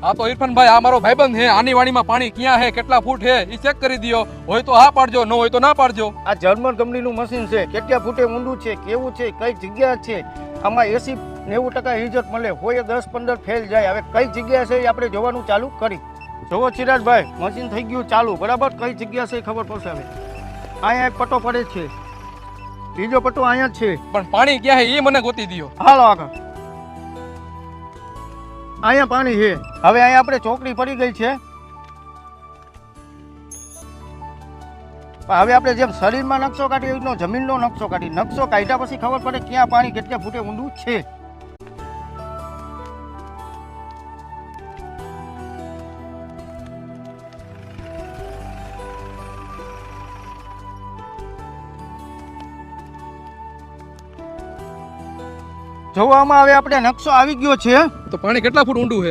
આ તો ઇરફાનભાઈ આ મારો ભાઈબંધ છે, આની વાડીમાં પાણી ક્યાં છે, કેટલા ફૂટ છે એ ચેક કરી દ્યો. હોય તો હા પાડજો, ન હોય તો ના પાડજો. આ જર્મન કંપનીનું મશીન છે, કેટલા ફૂટે ઊંડું છે, કેવું છે, કઈ જગ્યા છે, આમાં 80-90% રિઝલ્ટ મળે, હોય 10-15 ફેલ જાય. હવે કઈ જગ્યા છે એ આપણે જોવાનું ચાલુ કરી. જોવો ચિરાજભાઈ, મશીન થઈ ગયું ચાલુ, બરાબર. કઈ જગ્યા છે એ ખબર પડશે. હવે અહીંયા એક પટ્ટો પડે છે, બીજો પટ્ટો અહીંયા જ છે, પણ પાણી ક્યાં છે એ મને ગોતી દ્યો. હાલો આગળ. અહીંયા પાણી છે. હવે અહીંયા આપણે ચોકડી પડી ગઈ છે. હવે આપણે જેમ શરીરમાં નકશો કાઢીએ એવી રીતનો જમીનનો નકશો કાઢી. નકશો કાઢ્યા પછી ખબર પડે ક્યાં પાણી કેટલા ફૂટે ઊંડું છે. જોવામાં હવે આપણે નકશો આવી ગયો છે. તો પાણી કેટલા ફૂટ ઊંડું છે?